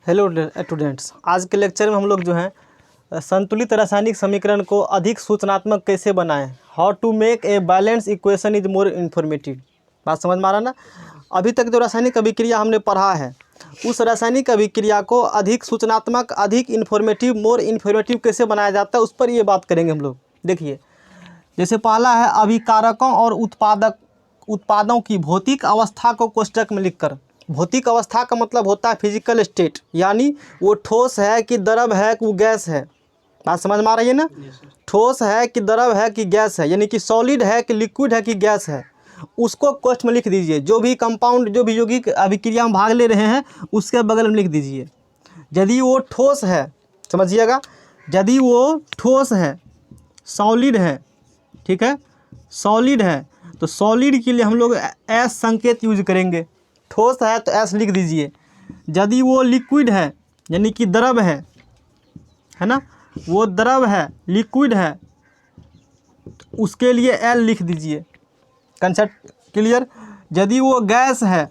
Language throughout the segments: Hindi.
हेलो स्टूडेंट्स, आज के लेक्चर में हम लोग जो है संतुलित रासायनिक समीकरण को अधिक सूचनात्मक कैसे बनाएं। How to make a balance equation is more informative. बात समझ में आ रहा ना। अभी तक जो रासायनिक अभिक्रिया हमने पढ़ा है उस रासायनिक अभिक्रिया को अधिक सूचनात्मक, अधिक इन्फॉर्मेटिव, मोर इन्फॉर्मेटिव कैसे बनाया जाता है उस पर ये बात करेंगे हम लोग। देखिए, जैसे पहला है अभिकारकों और उत्पादों की भौतिक अवस्था को कोष्टक में लिखकर। भौतिक अवस्था का मतलब होता है फिजिकल स्टेट, यानी वो ठोस है कि द्रव है कि वो गैस है। बात समझ में आ रही है ना। ठोस है कि द्रव है कि गैस है, यानी कि सॉलिड है कि लिक्विड है कि गैस है, उसको कोष्टक में लिख दीजिए। जो भी कंपाउंड, जो भी यौगिक अभिक्रिया में भाग ले रहे हैं उसके बगल में लिख दीजिए। यदि वो ठोस है, समझिएगा, यदि वो ठोस है, सॉलिड है, ठीक है, सॉलिड है, तो सॉलिड के लिए हम लोग एस संकेत यूज करेंगे। ठोस है तो एस लिख दीजिए। यदि वो लिक्विड है, यानी कि द्रव है ना, वो द्रव है, लिक्विड है, तो उसके लिए एल लिख दीजिए। Concept clear. यदि वो गैस है,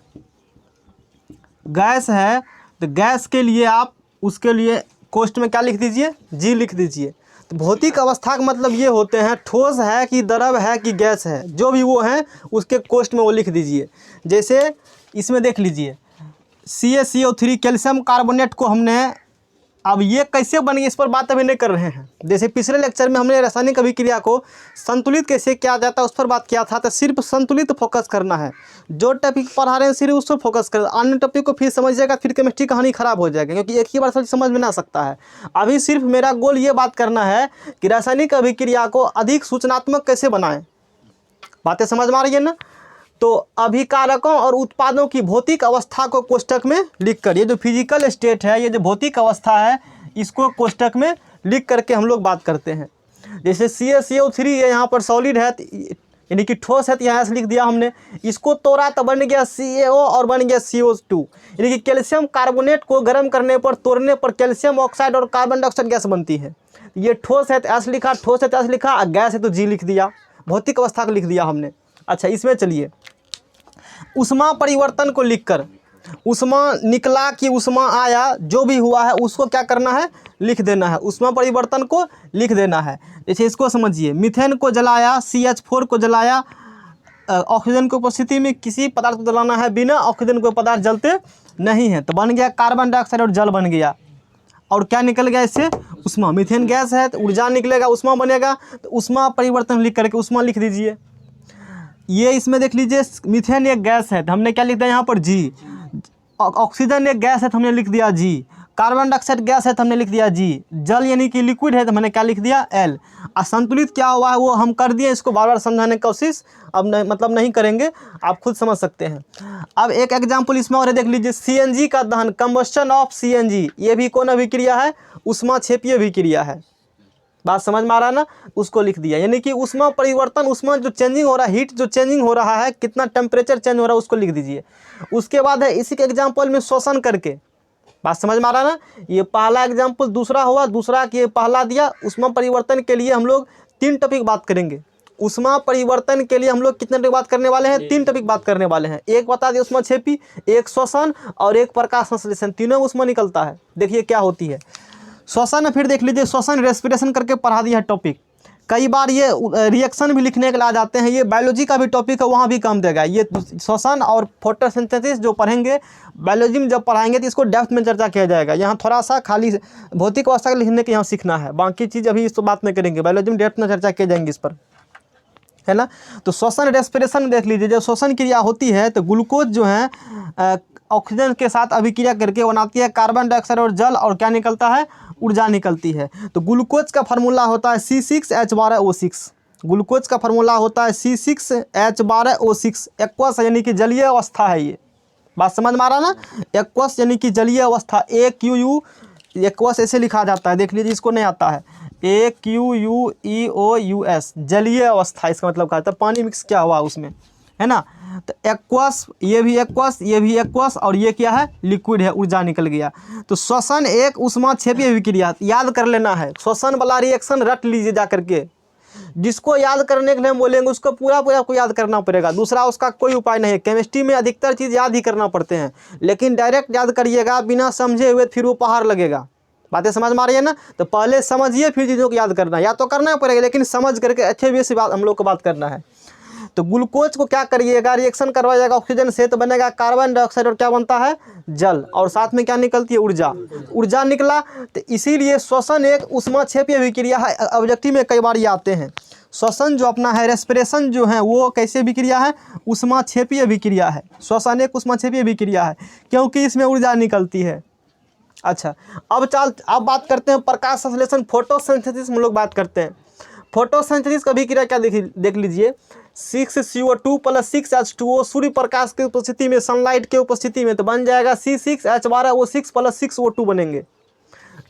तो गैस के लिए आप उसके लिए कोष्टक में क्या लिख दीजिए, जी लिख दीजिए। तो भौतिक अवस्था का मतलब ये होते हैं ठोस है कि द्रव है कि गैस है, जो भी वो है उसके कोष्टक में वो लिख दीजिए। जैसे इसमें देख लीजिए CaCO3 कैल्शियम कार्बोनेट को हमने, अब ये कैसे बनी इस पर बात अभी नहीं कर रहे हैं। जैसे पिछले लेक्चर में हमने रासायनिक अभिक्रिया को संतुलित कैसे किया जाता है उस पर बात किया था, तो सिर्फ संतुलित फोकस करना है। जो टॉपिक पढ़ा रहे हैं सिर्फ उस पर फोकस कर, अन्य टॉपिक को फिर समझिएगा, फिर केमिस्ट्री कहानी खराब हो जाएगी, क्योंकि एक ही बार समझ में ना सकता है। अभी सिर्फ मेरा गोल ये बात करना है कि रासायनिक अभिक्रिया को अधिक सूचनात्मक कैसे बनाएं। बातें समझ में आ रही है ना। तो अभिकारकों और उत्पादों की भौतिक अवस्था को कोष्टक में लिखकर, ये जो फिजिकल स्टेट है, ये जो भौतिक अवस्था है, इसको कोष्टक में लिख करके हम लोग बात करते हैं। जैसे CaCO3 ये यहाँ पर सॉलिड है, यानी कि ठोस है, तो यहाँ से लिख दिया हमने। इसको तोड़ा तो बन गया CaO और बन गया CO2, यानी कि कैल्शियम कार्बोनेट को गर्म करने पर, तोड़ने पर कैल्शियम ऑक्साइड और कार्बन डाइऑक्साइड गैस बनती है। ये ठोस है तो एस लिखा, ठोस है तो एस लिखा, गैस है तो जी लिख दिया। भौतिक अवस्था को लिख दिया हमने। अच्छा, इसमें चलिए उष्मा परिवर्तन को लिखकर, उष्मा निकला कि उष्मा आया, जो भी हुआ है उसको क्या करना है, लिख देना है। उष्मा परिवर्तन को लिख देना है। जैसे इसको समझिए, मीथेन को जलाया, CH4 को जलाया, ऑक्सीजन की उपस्थिति में किसी पदार्थ को जलाना है, बिना ऑक्सीजन को पदार्थ जलते नहीं है, तो बन गया कार्बन डाइऑक्साइड और जल बन गया। और क्या निकल गया इससे, उष्मा। मीथेन गैस है तो ऊर्जा निकलेगा, उष्मा बनेगा, तो उष्मा परिवर्तन लिख करके उष्मा लिख दीजिए। ये इसमें देख लीजिए, मीथेन एक गैस है तो हमने क्या लिख दिया यहाँ पर, जी। ऑक्सीजन एक गैस है तो हमने लिख दिया जी। कार्बन डाइऑक्साइड गैस है तो हमने लिख दिया जी। जल यानी कि लिक्विड है तो मैंने क्या लिख दिया, एल। असंतुलित क्या हुआ है वो हम कर दिए, इसको बार बार समझाने की कोशिश अब नहीं करेंगे, आप खुद समझ सकते हैं। अब एक एग्जाम्पल इसमें और देख लीजिए, CNG का दहन, कंबस्शन ऑफ CNG, ये भी कौन अभिक्रिया है, ऊष्माक्षेपीय अभिक्रिया है। बात समझ में आ रहा है ना। उसको लिख दिया, यानी कि उष्मा परिवर्तन, उष्मा जो चेंजिंग हो रहा है, हीट जो चेंजिंग हो रहा है, कितना टेम्परेचर चेंज हो रहा है उसको लिख दीजिए। उसके बाद है इसी के एग्जांपल में शोषण करके। बात समझ में आ रहा है ना। ये पहला एग्जांपल, दूसरा हुआ, दूसरा के पहला दिया। उष्मा परिवर्तन के लिए हम लोग 3 टॉपिक बात करेंगे। उष्मा परिवर्तन के लिए हम लोग कितने टॉपिक बात करने वाले हैं, 3 टॉपिक बात करने वाले हैं। एक बता दिए उष्माक्षेपी, एक श्वसन और एक प्रकाश संश्लेषण, तीनों उष्मा निकलता है। देखिए क्या होती है श्वसन। फिर देख लीजिए, श्वसन रेस्पिरेशन करके पढ़ा दिया है टॉपिक। कई बार ये रिएक्शन भी लिखने के लिए आ जाते हैं, ये बायोलॉजी का भी टॉपिक है, वहाँ भी काम देगा। ये श्वसन और फोटोसिंथेसिस जो पढ़ेंगे, बायोलॉजी में जब पढ़ाएंगे तो इसको डेप्थ में चर्चा किया जाएगा। यहाँ थोड़ा सा खाली भौतिक अवस्था का लिखने के यहाँ सीखना है, बाकी चीज़ अभी इस बात में करेंगे, बायोलॉजी में डेप्थ में चर्चा किए जाएंगे इस पर, है ना। तो श्वसन रेस्पिरेशन देख लीजिए, जब श्वसन क्रिया होती है तो ग्लूकोज जो है ऑक्सीजन के साथ अभिक्रिया करके बनाती है कार्बन डाइऑक्साइड और जल, और क्या निकलता है, ऊर्जा निकलती है। तो ग्लूकोज का फार्मूला होता है C6H12O6। ग्लूकोज का फार्मूला होता है C6H12O6। एक्वस यानी कि जलीय अवस्था है ये। बात समझ में आ रहा ना। एक्वस यानी कि जलीय अवस्था, AQU एक्वस ऐसे लिखा जाता है। देख लीजिए, इसको नहीं आता है, AQUEOUS, जलीय अवस्था इसका मतलब कहता है पानी मिक्स क्या हुआ उसमें, है ना। तो एक्वस, ये भी एक्वस, ये भी एक्वस, और ये क्या है, लिक्विड है, ऊर्जा निकल गया। तो श्वसन एक ऊष्माक्षेपीय अभिक्रिया, याद कर लेना है। श्वसन वाला रिएक्शन रट लीजिए जा करके, जिसको याद करने के लिए हम बोलेंगे उसको पूरा पूरा आपको याद करना पड़ेगा, दूसरा उसका कोई उपाय नहीं है। केमिस्ट्री में अधिकतर चीज़ याद ही करना पड़ते हैं, लेकिन डायरेक्ट याद करिएगा बिना समझे हुए फिर वो पहाड़ लगेगा। बातें समझ में आ रही है ना? तो पहले समझिए फिर चीज़ों को याद करना, या तो करना पड़ेगा लेकिन समझ करके अच्छे वे से बात हम लोग को बात करना है। तो ग्लूकोज को क्या करिएगा, रिएक्शन करवाइएगा ऑक्सीजन से, तो बनेगा कार्बन डाइऑक्साइड और क्या बनता है, जल, और साथ में क्या निकलती है, ऊर्जा। ऊर्जा निकला तो इसीलिए श्वसन एक ऊष्माक्षेपीय अभिक्रिया है। ऑब्जेक्टिव में कई बार ये आते हैं। श्वसन जो अपना है, रेस्पिरेशन जो है वो कैसे अभिक्रिया है, ऊष्माक्षेपीय अभिक्रिया है। श्वसन एक ऊष्माक्षेपीय अभिक्रिया है क्योंकि इसमें ऊर्जा निकलती है। अच्छा, अब बात करते हैं प्रकाश संश्लेषण, फोटोसिंथेसिस हम लोग बात करते हैं। फोटोसिंथेसिस का अभिक्रिया क्या देख लीजिए, 6CO2 + 6H2O सूर्य प्रकाश की उपस्थिति में, सनलाइट के उपस्थिति में, तो बन जाएगा C6H12O6 + 6O2 बनेंगे।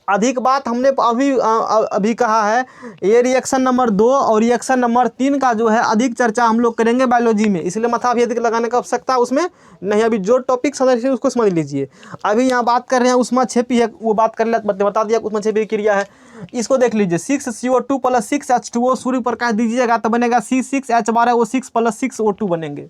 अधिक बात हमने अभी कहा है, ये रिएक्शन नंबर 2 और रिएक्शन नंबर 3 का जो है अधिक चर्चा हम लोग करेंगे बायोलॉजी में, इसलिए माथा भी अधिक लगाने का आवश्यकता उसमें नहीं। अभी जो टॉपिक समझ लीजिए उसको समझ लीजिए। अभी यहाँ बात कर रहे हैं ऊष्माक्षेपी है, वो बात कर ले बता दिया ऊष्माक्षेपी क्रिया है। इसको देख लीजिए, 6CO2 + 6H2O सूर्य प्रकाश दीजिएगा तो बनेगा C6H12O6 + 6O2 बनेंगे।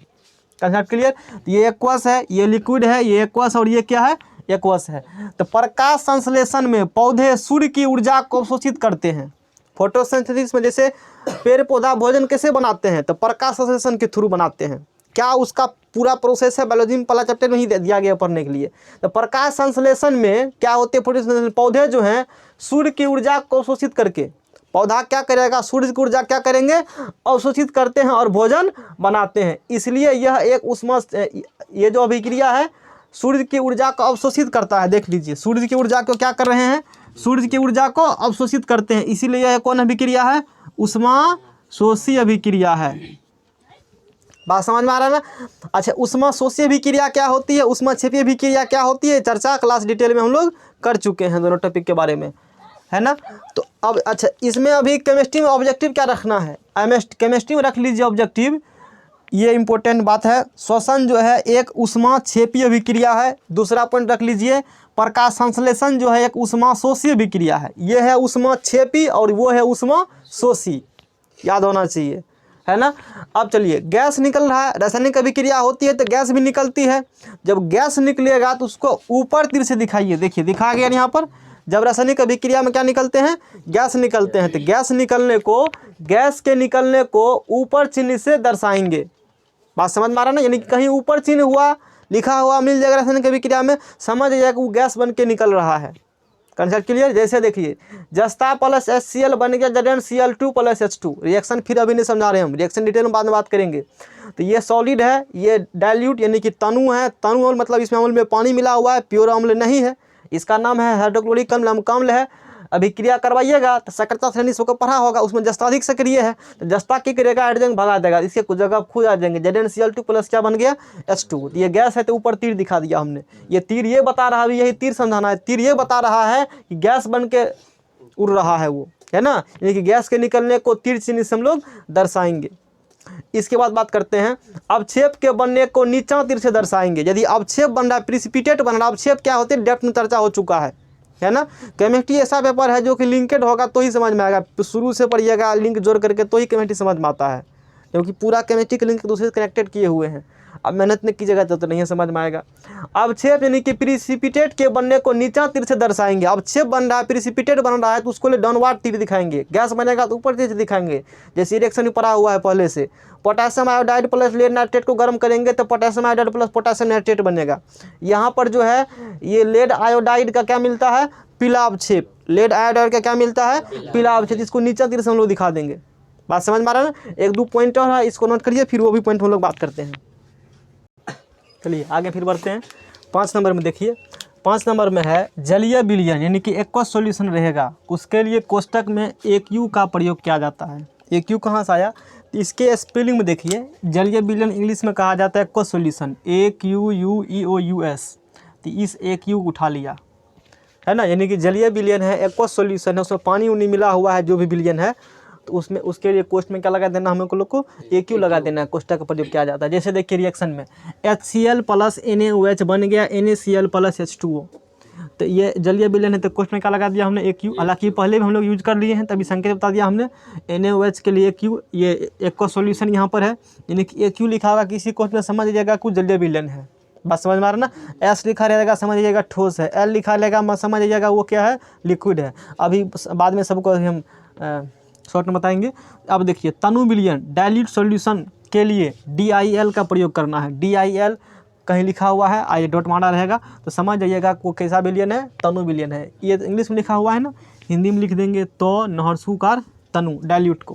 Concept clear? ये एक्वस है, ये लिक्विड है, ये एक्वस, और ये क्या है, एक्वस है। तो प्रकाश संश्लेषण में पौधे सूर्य की ऊर्जा को अवशोषित करते हैं। फोटोसिंथेसिस में जैसे पेड़ पौधा भोजन कैसे बनाते हैं, तो प्रकाश संश्लेषण के थ्रू बनाते हैं। क्या उसका पूरा प्रोसेस है, बायोलॉजी में पहला चैप्टर में ही दिया गया पढ़ने के लिए। तो प्रकाश संश्लेषण में क्या होते हैं, फोटोसिंथेसिस पौधे जो हैं सूर्य की ऊर्जा को अवशोषित करके, पौधा क्या करेगा, सूर्य की ऊर्जा क्या करेंगे, अवशोषित करते हैं और भोजन बनाते हैं। इसलिए यह एक ये जो अभिक्रिया है सूर्य की ऊर्जा को अवशोषित करता है। देख लीजिए, सूर्य की ऊर्जा को क्या कर रहे हैं, सूर्य की ऊर्जा को अवशोषित करते हैं, इसीलिए यह कौन अभिक्रिया है, ऊष्माशोषी अभिक्रिया है। बात समझ में आ रहा है ना? अच्छा, ऊष्माशोषी अभिक्रिया क्या होती है, ऊष्माक्षेपीय अभिक्रिया क्या होती है, चर्चा क्लास डिटेल में हम लोग कर चुके हैं दोनों टॉपिक के बारे में, है ना? तो अब अच्छा, इसमें अभी केमिस्ट्री में ऑब्जेक्टिव क्या रखना है, केमिस्ट्री में रख लीजिए ऑब्जेक्टिव, ये इंपॉर्टेंट बात है। श्वसन जो है एक ऊष्माक्षेपीय अभिक्रिया है। दूसरा पॉइंट रख लीजिए, प्रकाश संश्लेषण जो है एक ऊष्माशोषी अभिक्रिया है। ये है ऊष्माक्षेपी और वो है ऊष्माशोषी, याद होना चाहिए, है ना? अब चलिए, गैस निकल रहा है, रासायनिक अभिक्रिया होती है तो गैस भी निकलती है। जब गैस निकलेगा तो उसको ऊपर तीर से दिखाइए, देखिए दिखा गया यहाँ पर। जब रासायनिक अभिक्रिया में क्या निकलते हैं, गैस निकलते हैं, तो गैस के निकलने को ऊपर चिन्ह से दर्शाएंगे। बात समझ में आ रहा है ना? यानी कि कहीं ऊपर चिन्ह हुआ, लिखा हुआ मिल जाएगा रासायनिक अभिक्रिया में, समझ जाएगा कि वो गैस बन के निकल रहा है। Concept clear? जैसे देखिए, जस्ता + HCl बन गया ZnCl2 + H2। रिएक्शन फिर अभी नहीं समझा रहे हम, रिएक्शन डिटेल में बाद में बात करेंगे। तो ये सॉलिड है, ये डाइल्यूट यानी कि तनु है। तनु अम्ल मतलब इसमें अम्ल में पानी मिला हुआ है, प्योर अम्ल नहीं है। इसका नाम है हाइड्रोक्लोरिक अम्ल है। अभिक्रिया करवाइएगा तो सक्रियता श्रेणी को पढ़ा होगा, उसमें जस्ता अधिक सक्रिय है, तो जस्ता क्या करेगा, हाइड्रोजन भगा देगा, इसके कुछ जगह खुद आ जाएंगे। ZnCl2 + क्या बन गया, H2। ये गैस है तो ऊपर तीर दिखा दिया हमने। ये तीर ये बता रहा है, यही तीर समझाना है, तीर ये बता रहा है कि गैस बन के उड़ रहा है वो, है ना? यानी कि गैस के निकलने को तीर चिन्ह से हम लोग दर्शाएंगे। इसके बाद बात करते हैं, अवक्षेप के बनने को नीचा तीर से दर्शाएंगे। यदि अवक्षेप बन रहा है, प्रिसिपिटेट बन रहा है, अवक्षेप क्या होते हैं डेप्थ में चर्चा हो चुका है ना? केमिस्ट्री ऐसा पेपर है जो कि लिंकेड होगा तो ही समझ में आएगा, शुरू से पढ़िएगा लिंक जोड़ करके तो ही केमिस्ट्री समझ में आता है, क्योंकि पूरा केमिस्ट्री के लिंक दूसरे से कनेक्टेड किए हुए हैं। अब मेहनत नहीं कीजिएगा तो नहीं समझ में आएगा। अवक्षेप यानी कि प्रिसिपिटेट के बनने को नीचा तीर से दर्शाएंगे। अवक्षेप बन रहा है, प्रिसिपिटेट बन रहा है तो उसको लिए डाउनवर्ड तीर दिखाएंगे। गैस बनेगा तो ऊपर तीर से दिखाएंगे, जैसे रिएक्शन में पड़ा हुआ है पहले से। पोटेशियम आयोडाइड + लेड नाइट्रेट को गर्म करेंगे तो पोटेशियम आयोडाइड + पोटेशियम नाइट्रेट बनेगा। यहाँ पर जो है ये लेड आयोडाइड का क्या मिलता है, पीला अवक्षेप। लेड आयोडाइड का क्या मिलता है, पीला अवक्षेप, इसको नीचा तीर से हम लोग दिखा देंगे। बात समझ में आ रहा है ना? एक दो पॉइंट और है, इसको नोट करिए, फिर वो भी पॉइंट हम लोग बात करते हैं। चलिए आगे फिर बढ़ते हैं। 5 नंबर में देखिए, 5 नंबर में है जलीय विलयन, यानी कि एक्वस सॉल्यूशन रहेगा, उसके लिए कोष्टक में AQ का प्रयोग किया जाता है। AQ कहाँ से आया, तो इसके स्पेलिंग में देखिए, जलीय विलयन इंग्लिश में कहा जाता है एक्वस सॉल्यूशन, AQUEOUS। तो इस AQ उठा लिया, है ना? यानी कि जलीय विलयन है, एक्वस सॉल्यूशन है, उसमें पानी उनी मिला हुआ है जो भी विलयन है, तो उसमें उसके लिए कोष्ट में क्या लगा देना, हम लोग को AQ लगा देना है, कोष्टक का प्रयोग किया जाता है। जैसे देखिए रिएक्शन में HCl + NaOH बन गया NaCl + H2O। तो ये जलीय विलयन है, तो क्वेश्चन में क्या लगा दिया हमने AQ। हालांकि पहले भी हम लोग यूज कर लिए हैं, तभी संकेत बता दिया हमने NaOH के लिए AQ। ये एक का सॉल्यूशन यहाँ पर है, यानी कि AQ लिखा होगा किसी क्वेश्चन में, समझ लीजिएगा कुछ जलीय विलयन है, बात समझ में आ रहा ना। S लिखा रहेगा समझ लीजिएगा ठोस है, L लिखा रहेगा समझ लीजिएगा वो क्या है, लिक्विड है। अभी बाद में सबको हम शॉर्ट में बताएंगे। अब देखिए तनु विलयन डाइल्यूट सॉल्यूशन के लिए DIL का प्रयोग करना है। DIL कहीं लिखा हुआ है, आई डॉट मारा रहेगा तो समझ जाइएगा वो कैसा विलयन है, तनु विलयन है। ये इंग्लिश में लिखा हुआ है ना, हिंदी में लिख देंगे तो नहरसूकार तनु डाइल्यूट को,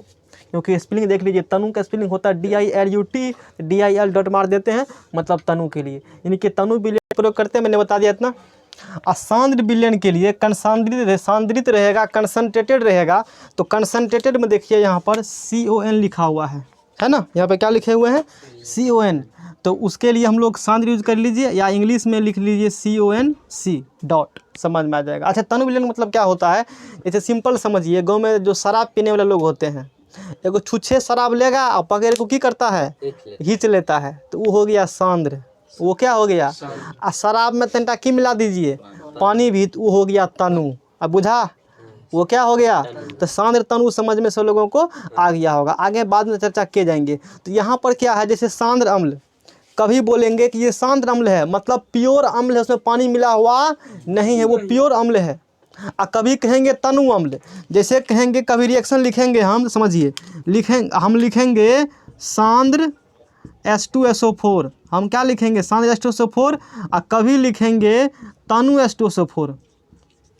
क्योंकि स्पेलिंग देख लीजिए, तनु का स्पेलिंग होता है DILUT, DIL डॉट मार देते हैं मतलब तनु के लिए, यानी कि तनु विलयन प्रयोग करते हैं। मैंने बता दिया इतना। सांद्र विलयन के लिए सांद्रित रहेगा, कंसंट्रेटेड रहेगा, तो कंसंट्रेटेड में देखिए यहाँ पर CON लिखा हुआ है ना, यहाँ पे क्या लिखे हुए हैं CON, तो उसके लिए हम लोग सांद्र यूज कर लीजिए, या इंग्लिश में लिख लीजिए CONC डॉट, समझ में आ जाएगा। अच्छा तनु विलयन मतलब क्या होता है, इसे सिंपल समझिए। गाँव में जो शराब पीने वाले लोग होते हैं, एगो छुच्छे शराब लेगा और पकड़ को की करता है, खींच लेता है, तो वो हो गया सांद्र। वो क्या हो गया, आ शराब में तंटा की मिला दीजिए, पानी भी, तो वो हो गया तनु। अब बुझा, वो क्या हो गया, तो सांद्र तनु समझ में सब लोगों को आ गया होगा। आगे बाद में चर्चा किए जाएंगे। तो यहाँ पर क्या है, जैसे सांद्र अम्ल, कभी बोलेंगे कि ये सांद्र अम्ल है मतलब प्योर अम्ल है, उसमें पानी मिला हुआ नहीं है, वो प्योर अम्ल है। कभी कहेंगे तनु अम्ल, जैसे कहेंगे कभी रिएक्शन लिखेंगे हम, समझिए हम लिखेंगे सांद्र H2SO4, हम क्या लिखेंगे सांद्र H2SO4, और कभी लिखेंगे तनु H2SO4,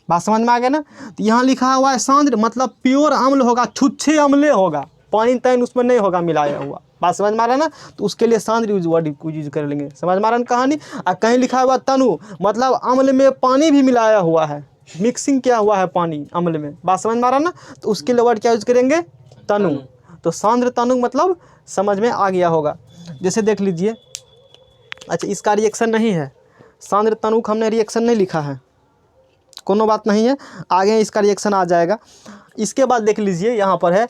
बात समझ में आ गया ना। तो यहाँ लिखा हुआ है सांद्र मतलब प्योर अम्ल होगा, छुच्छे अम्ले होगा, पानी तैन उसमें नहीं होगा मिलाया हुआ, बात समझ में आ रहा है ना। तो उसके लिए सांद्र यूज कर लेंगे, समझ में आ रहा है कहानी। और कहीं लिखा हुआ तनु मतलब अम्ल में पानी भी मिलाया हुआ है, मिक्सिंग किया हुआ है पानी अम्ल में, बात समझ में आ रहा है ना। तो उसके लिए वर्ड क्या यूज करेंगे, तनु। तो सांद्र तनु मतलब समझ में आ गया होगा। जैसे देख लीजिए, अच्छा इसका रिएक्शन नहीं है, सांद्र तनु का हमने रिएक्शन नहीं लिखा है, कोनो बात नहीं है, आगे इसका रिएक्शन आ जाएगा। इसके बाद देख लीजिए यहाँ पर है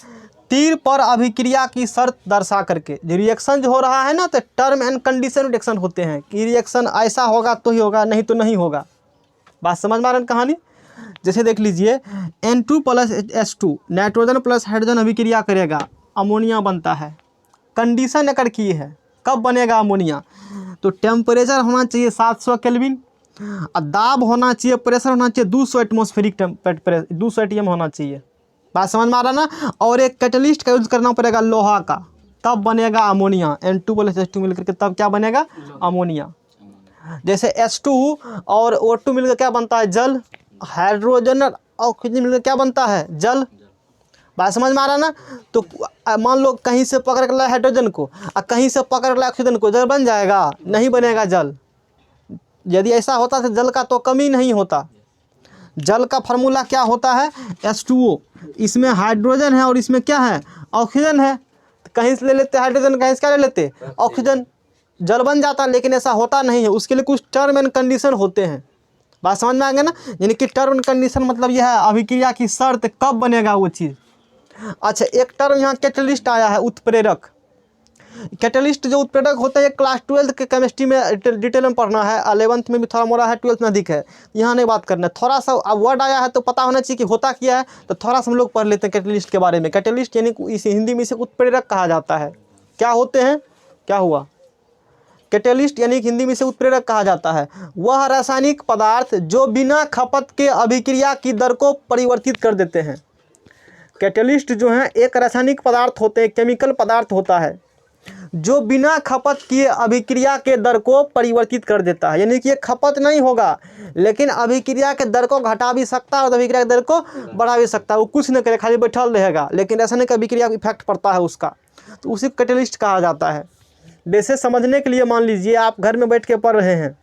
तीर पर अभिक्रिया की शर्त दर्शा करके, जो रिएक्शन जो हो रहा है ना, तो टर्म एंड कंडीशन रिएक्शन होते हैं कि रिएक्शन ऐसा होगा तो ही होगा, नहीं तो नहीं होगा, बात समझ में आ रहा है कहानी। जैसे देख लीजिए N2 + H2 nitrogen plus hydrogen अभिक्रिया करेगा, अमोनिया बनता है। कंडीशन अगर की है कब बनेगा अमोनिया, तो टेम्परेचर होना चाहिए 700 केल्विन, और दाब होना चाहिए, प्रेशर होना चाहिए 200 एटमॉस्फेरिक 200 ATM होना चाहिए, बात समझ में आ रहा ना। और एक कैटलिस्ट का यूज करना पड़ेगा लोहा का, तब बनेगा अमोनिया। N2 + H2 मिलकर के तब क्या बनेगा अमोनिया। जैसे H2 और O2 मिलकर क्या बनता है जल, हाइड्रोजन और ऑक्सीजन मिलकर क्या बनता है जल, बात समझ में आ रहा ना। तो मान लो कहीं से पकड़ कर लाए हाइड्रोजन को और कहीं से पकड़ लाए ऑक्सीजन को, जल बन जाएगा, नहीं बनेगा जल। यदि ऐसा होता तो जल का तो कमी नहीं होता। जल का फार्मूला क्या होता है H2O, इसमें हाइड्रोजन है और इसमें क्या है ऑक्सीजन है, तो कहीं से ले लेते हाइड्रोजन, कहीं से क्या ले लेते ऑक्सीजन, जल बन जाता। लेकिन ऐसा होता नहीं है, उसके लिए कुछ टर्म एंड कंडीशन होते हैं, बात समझ में आ गया ना। यानी कि टर्म एंड कंडीशन मतलब यह है अभिक्रिया की शर्त कब बनेगा वो चीज़। अच्छा एक टर्म यहाँ कैटलिस्ट आया है, उत्प्रेरक। कैटलिस्ट जो उत्प्रेरक होते हैं क्लास 12 के केमिस्ट्री में डिटेल में पढ़ना है, 11th में भी थोड़ा मोड़ा है, 12th में अधिक है, यहाँ नहीं बात करना है। थोड़ा सा अब वर्ड आया है तो पता होना चाहिए कि होता क्या है, तो थोड़ा सा हम लोग पढ़ लेते हैं कैटलिस्ट के बारे में। कैटलिस्ट यानी इसे हिंदी में इसे उत्प्रेरक कहा जाता है। क्या होते हैं, क्या हुआ, कैटलिस्ट यानी हिंदी में इसे उत्प्रेरक कहा जाता है। वह रासायनिक पदार्थ जो बिना खपत के अभिक्रिया की दर को परिवर्तित कर देते हैं। कैटलिस्ट जो है एक रासायनिक पदार्थ होते हैं, केमिकल पदार्थ होता है जो बिना खपत किए अभिक्रिया के दर को परिवर्तित कर देता है। यानी कि ये खपत नहीं होगा लेकिन अभिक्रिया के दर को घटा भी सकता है और अभिक्रिया के दर को बढ़ा भी सकता है। वो कुछ नहीं करे, खाली बैठल रहेगा, लेकिन रासायनिक अभिक्रिया इफेक्ट पड़ता है उसका, तो उसी को कैटलिस्ट कहा जाता है। जैसे समझने के लिए मान लीजिए आप घर में बैठ के पढ़ रहे हैं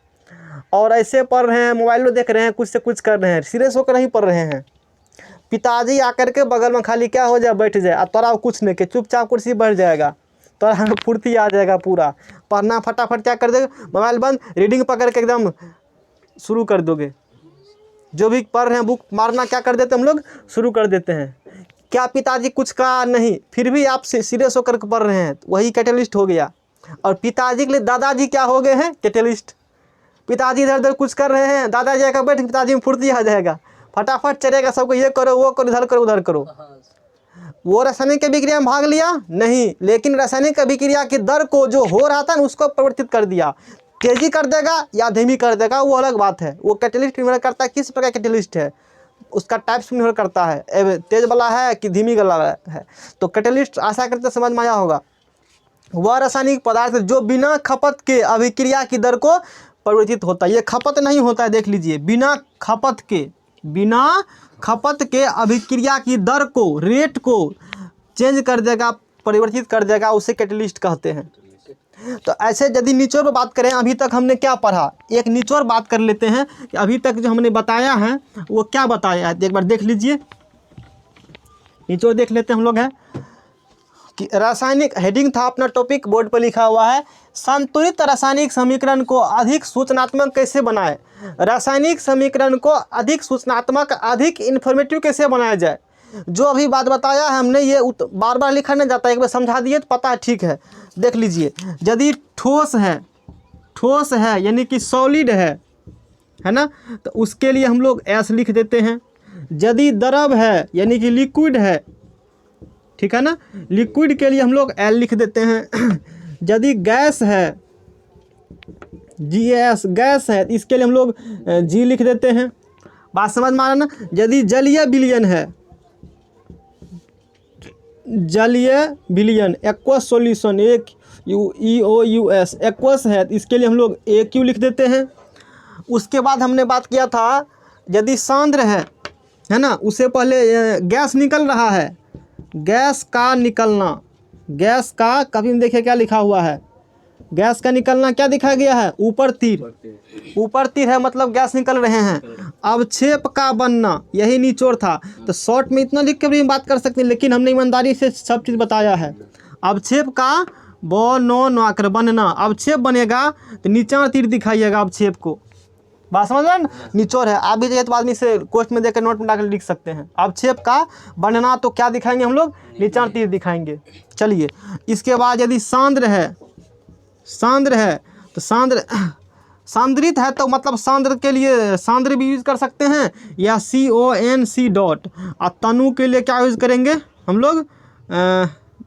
और ऐसे पढ़ रहे हैं, मोबाइल में देख रहे हैं, कुछ से कुछ कर रहे हैं, सीरियस होकर नहीं पढ़ रहे हैं। पिताजी आकर के बगल में खाली क्या हो जाए बैठ जाए, और तोरा कुछ नहीं के चुपचाप कुर्सी बैठ जाएगा, तो फुर्ती आ जाएगा पूरा, पढ़ना फटाफट क्या कर देगा, मोबाइल बंद, रीडिंग पकड़ के एकदम शुरू कर दोगे। जो भी पढ़ रहे हैं बुक मारना क्या कर देते हम लोग शुरू कर देते हैं। क्या पिताजी कुछ कहा नहीं, फिर भी आप सीरियस होकर पढ़ रहे हैं, वही कैटलिस्ट हो गया। और पिताजी के लिए दादाजी क्या हो गए हैं कैटलिस्ट, पिताजी इधर उधर कुछ कर रहे हैं, दादाजी आकर बैठ पिताजी में फुर्ती आ जाएगा, फटाफट चलेगा सबको, ये करो वो करो, इधर करो उधर करो। वो रासायनिक अभिक्रिया में भाग लिया नहीं, लेकिन रासायनिक अभिक्रिया की दर को जो हो रहा था ना उसको परिवर्तित कर दिया। तेजी कर देगा या धीमी कर देगा वो अलग बात है, वो कैटलिस्ट निर्भर करता है किस प्रकार कैटलिस्ट है, उसका टाइप्स निर्भर करता है, तेज वाला है कि धीमी वाला है। तो कैटलिस्ट आशा करते समझ में आया होगा। वह रासायनिक पदार्थ जो बिना खपत के अभिक्रिया की दर को परिवर्तित होता है, ये खपत नहीं होता है, देख लीजिए, बिना खपत के अभिक्रिया की दर को, रेट को चेंज कर देगा, परिवर्तित कर देगा, उसे कैटलिस्ट कहते हैं। तो ऐसे यदि निचोड़ पर बात करें, अभी तक हमने क्या पढ़ा, एक निचोड़ बात कर लेते हैं कि अभी तक जो हमने बताया है वो क्या बताया है, एक बार देख लीजिए, निचोड़ देख लेते हैं हम लोग। है कि रासायनिक, हेडिंग था अपना टॉपिक, बोर्ड पर लिखा हुआ है, संतुलित रासायनिक समीकरण को अधिक सूचनात्मक कैसे बनाएं, रासायनिक समीकरण को अधिक सूचनात्मक, अधिक इन्फॉर्मेटिव कैसे बनाया जाए। जो अभी बात बताया है हमने, ये बार बार लिखा नहीं जाता, एक बार समझा दिए तो पता है, ठीक है। देख लीजिए, यदि ठोस है यानी कि सॉलिड है ना, तो उसके लिए हम लोग एस लिख देते हैं। यदि द्रव है यानी कि लिक्विड है, ठीक है ना, लिक्विड के लिए हम लोग एल लिख देते हैं। यदि गैस है, GAS गैस है, इसके लिए हम लोग जी लिख देते हैं। बात समझ में आ रहा ना। यदि जलीय विलयन है, जलीय विलयन, एक्वस सॉल्यूशन, एक EOUS एक्वस है, इसके लिए हम लोग AQ लिख देते हैं। उसके बाद हमने बात किया था, यदि सांद्र है ना, उससे पहले गैस निकल रहा है, गैस का निकलना, गैस का कभी में देखिए क्या लिखा हुआ है, गैस का निकलना क्या दिखाया गया है, ऊपर तीर है, मतलब गैस निकल रहे हैं। अवक्षेप का बनना, यही निचोड़ था। तो शॉर्ट में इतना लिख के भी बात कर सकते हैं, लेकिन हमने ईमानदारी से सब चीज़ बताया है। अवक्षेप का बनना, अवक्षेप बनेगा तो नीचा तीर दिखाइएगा अवक्षेप को। बात समझ रहे हैं, निचोड़ है। आप भी चाहिए तो आदमी से कोष्ट में देकर नोट में डाकर लिख सकते हैं। अवक्षेप का बनना तो क्या दिखाएंगे हम लोग, नीचा तीर दिखाएंगे। चलिए, इसके बाद यदि सांद्र है तो सांद्रित है, तो मतलब सांद्र के लिए सांद्र भी यूज कर सकते हैं, या CONC डॉट। और तनु के लिए क्या यूज करेंगे हम लोग,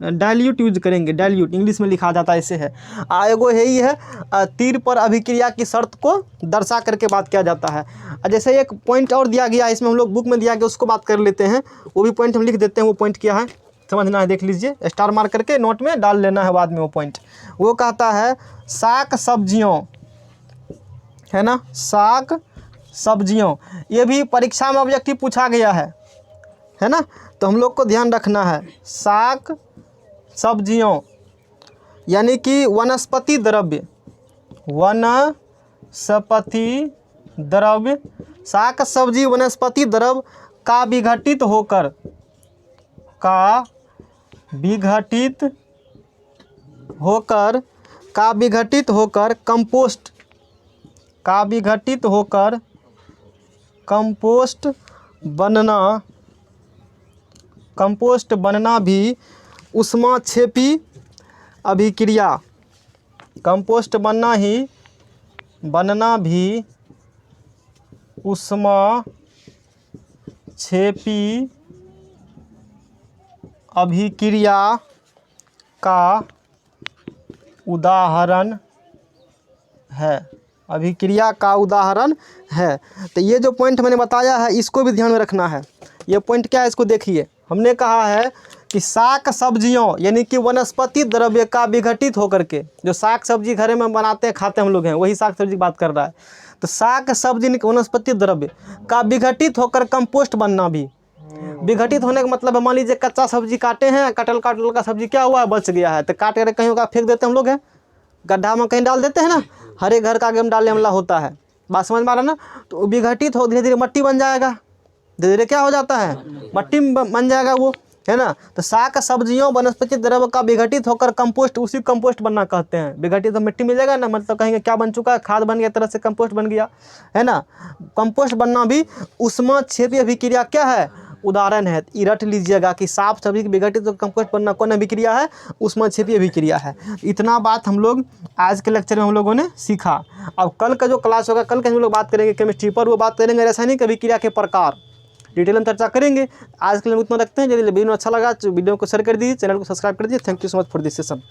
डाइल्यूट यूज करेंगे, डाइल्यूट इंग्लिश में लिखा जाता है, ऐसे है। एगो यही है, तीर पर अभिक्रिया की शर्त को दर्शा करके बात किया जाता है। जैसे एक पॉइंट और दिया गया है, इसमें हम लोग बुक में दिया गया, उसको बात कर लेते हैं। वो भी पॉइंट हम लिख देते हैं, वो पॉइंट क्या है समझना है, देख लीजिए, स्टार मार्क करके नोट में डाल लेना है बाद में वो पॉइंट। वो कहता है साग सब्जियों, है ना, साग सब्जियों, ये भी परीक्षा में ऑब्जेक्टिव पूछा गया है ना, तो हम लोग को ध्यान रखना है। साग सब्जियों यानी कि वनस्पति द्रव्य, साग सब्जी वनस्पति द्रव्य का विघटित होकर कंपोस्ट बनना भी ऊष्माक्षेपी अभिक्रिया, कंपोस्ट बनना भी ऊष्माक्षेपी अभिक्रिया का उदाहरण है। तो ये जो पॉइंट मैंने बताया है, इसको भी ध्यान में रखना है। ये पॉइंट क्या है, इसको देखिए। हमने कहा है कि साग सब्जियों यानी कि वनस्पति द्रव्य का विघटित होकर के, जो साग सब्जी घर में बनाते हैं खाते हम लोग हैं, वही साग सब्जी की बात कर रहा है। तो साग सब्जी वनस्पति द्रव्य का विघटित होकर कंपोस्ट बनना भी, विघटित होने का मतलब है, मान लीजिए कच्चा सब्जी काटे हैं, कटल का सब्जी क्या हुआ है, बच गया है, तो काट कर कहीं होगा फेंक देते हम लोग हैं, गड्ढा में कहीं डाल देते हैं ना, हर एक घर का आगे में डालने वाला होता है। बात समझ में आ रहा ना। तो विघटित हो, धीरे धीरे मट्टी बन जाएगा, धीरे धीरे क्या हो जाता है, मट्टी में बन जाएगा वो, है ना। तो साग सब्जियों वनस्पति द्रव्य का विघटित होकर कंपोस्ट, उसी कंपोस्ट बनना कहते हैं। विघटित तो मिट्टी मिलेगा ना, मतलब कहेंगे क्या बन चुका है, खाद बन गया, तरह से कंपोस्ट बन गया, है ना। कंपोस्ट बनना भी ऊष्माक्षेपी अभिक्रिया क्या है, उदाहरण है। ये रट लीजिएगा कि साफ सभी विघटित तो कंपोस्ट बनना कौन अभिक्रिया है, ऊष्मक्षेपी अभिक्रिया है। इतना बात हम लोग आज के लेक्चर में हम लोगों ने सीखा। अब कल का जो क्लास होगा, कल का हम लोग बात करेंगे केमिस्ट्री पर, वो बात करेंगे रासायनिक अभिक्रिया के प्रकार, डिटेल में चर्चा करेंगे। आज के लिए उतना रखते हैं। यदि वीडियो अच्छा लगा तो वीडियो को शेयर कर दीजिए, चैनल को सब्सक्राइब कर दीजिए। Thank you so much for this session.